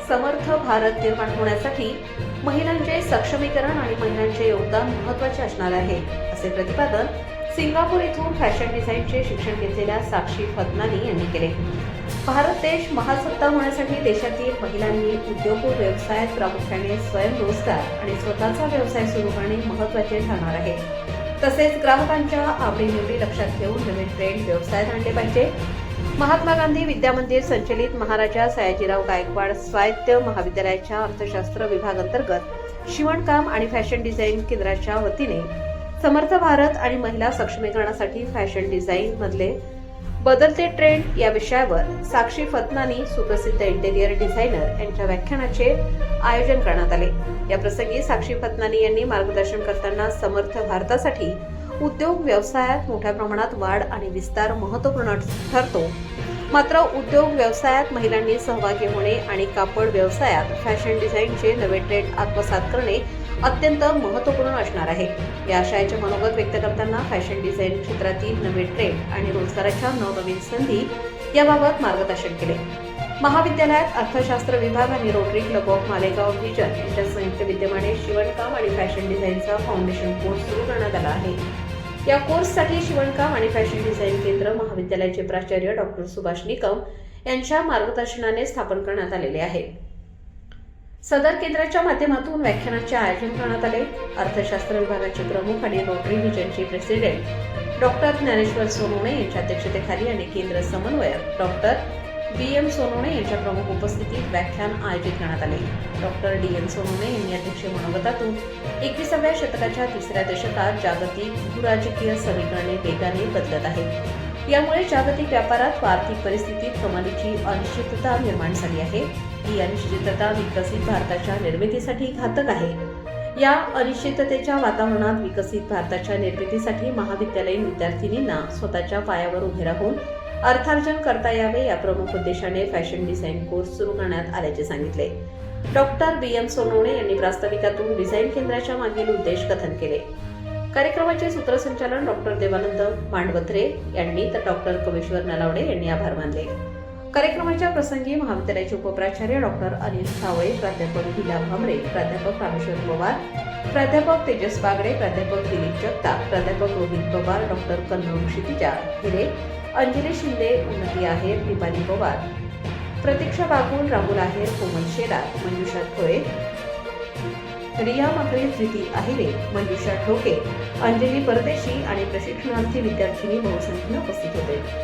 समर्थ भारत निर्माण होण्यासाठी महिलांचे सक्षमीकरण आणि महिलांचे योगदान महत्त्वाचे असणार आहे, असे प्रतिपादन सिंगापूर येथून फॅशन डिझाईनचे शिक्षण घेतलेल्या साक्षी फतनानी यांनी केले. भारत देश महासत्ता होण्यासाठी देशातील महिलांनी उद्योग व व्यवसायात प्रामुख्याने स्वयंरोजगार आणि स्वतःचा व्यवसाय सुरू करणे महत्त्वाचे ठरणार आहे. तसेच ग्राहकांच्या आवडीनिवडी लक्षात घेऊन नवीन ट्रेंड व्यवसायात आणले पाहिजे. महात्मा गांधी विद्यामंदिर संचलित महाराजा सयाजीराव गायकवाड स्वायत्त महाविद्यालयाच्या अर्थशास्त्र विभागांतर्गत शिवणकाम आणि फॅशन डिझाईन केंद्राच्या वतीने समर्थ भारत आणि महिला सक्षमीकरणासाठी फॅशन डिझाईन मधले बदलते ट्रेंड या विषयावर साक्षी फतनानी सुप्रसिद्ध इंटेरियर डिझायनर यांच्या व्याख्यानाचे आयोजन करण्यात आले. या प्रसंगी साक्षी फतनानी यांनी मार्गदर्शन करताना समर्थ भारतासाठी उद्योग व्यवसायात मोठ्या प्रमाणात वाढ आणि विस्तार महत्त्वपूर्ण ठरतो. मात्र उद्योग व्यवसायात महिलांनी सहभागी होणे आणि कापड व्यवसायात फॅशन डिझाईनचे नवे ट्रेंड आत्मसात करणे अत्यंत महत्त्वपूर्ण असणार आहे. या आशयाचे मनोगत व्यक्त करताना फॅशन डिझाईन क्षेत्रातील नवे ट्रेंड आणि रोजगाराच्या नवनवीन संधी याबाबत मार्गदर्शन केले. महाविद्यालयात अर्थशास्त्र विभाग आणि rotary club of Malegaon vision यांच्या संयुक्त विद्यमाने शिवणकाम आणि फॅशन डिझाईनचा फाउंडेशन कोर्स सुरू करण्यात आला आहे. या कोर्ससाठी शिवणकाम आणि फॅशन डिझाईन केंद्र महाविद्यालयाचे प्राचार्य डॉक्टर सुभाष निकम यांच्या मार्गदर्शनाने स्थापन करण्यात आलेले आहे. सदर केंद्राच्या माध्यमातून व्याख्यानाचे आयोजन करण्यात आले. अर्थशास्त्र विभागाचे प्रमुख आणि रोटरी व्हिजनचे प्रेसिडेंट डॉक्टर ज्ञानेश्वर सोनवणे यांच्या अध्यक्षतेखाली आणि केंद्र समन्वयक डॉक्टर बी.एम. सोनवणे यांच्या प्रमुख उपस्थितीत व्याख्यान आयोजित करण्यात आले. Doctor DN. सोनवणे यांनी अध्यक्ष मनोगतातून 21व्या शतकाच्या तिसऱ्या दशकात जागतिक भूराजकीय समीकरणे वेगाने बदलत आहेत. यामुळे जागतिक व्यापारात व आर्थिक परिस्थितीत कमालीची अनिश्चितता निर्माण झाली आहे. ही अनिश्चितता विकसित भारताच्या निर्मितीसाठी घातक आहे. या अनिश्चिततेच्या वातावरणात विकसित भारताच्या निर्मितीसाठी महाविद्यालयीन विद्यार्थिनींना स्वतःच्या पायावर उभे राहून अर्थार्जन करता यावे या प्रमुख उद्देशाने फॅशन डिझाईन कोर्स सुरू करण्यात आल्याचे सांगितले. Doctor BM. सोनवणे यांनी प्रास्ताविकातून डिझाईन केंद्राच्या मागील उद्देश कथन केले. कार्यक्रमाचे सूत्रसंचालन डॉक्टर देवानंद मांडवथरे यांनी तर डॉक्टर कवेश्वर नलावडे यांनी आभार मानले. कार्यक्रमाच्या प्रसंगी महाविद्यालयाचे उपप्राचार्य डॉक्टर अनिल सावळे, प्राध्यापक हिला भामरे, प्राध्यापक रामेश्वर पवार, प्राध्यापक तेजस बागडे, प्राध्यापक दिलीप जगताप, प्राध्यापक रोहित पवार, डॉक्टर कन्नड क्षितिजा हिरे, अंजली शिंदे, उन्नती आहेर, दीपाली पवार, प्रतीक्षा बागुल, राहुल आहेर, कोमल शेलार, मंजुषा खोळे, रिया मकरे, प्रीती आहिरे, मंजुषा ठोके, अंजली परदेशी आणि प्रशिक्षणार्थी विद्यार्थिनी बहुसंख्येने उपस्थित होते.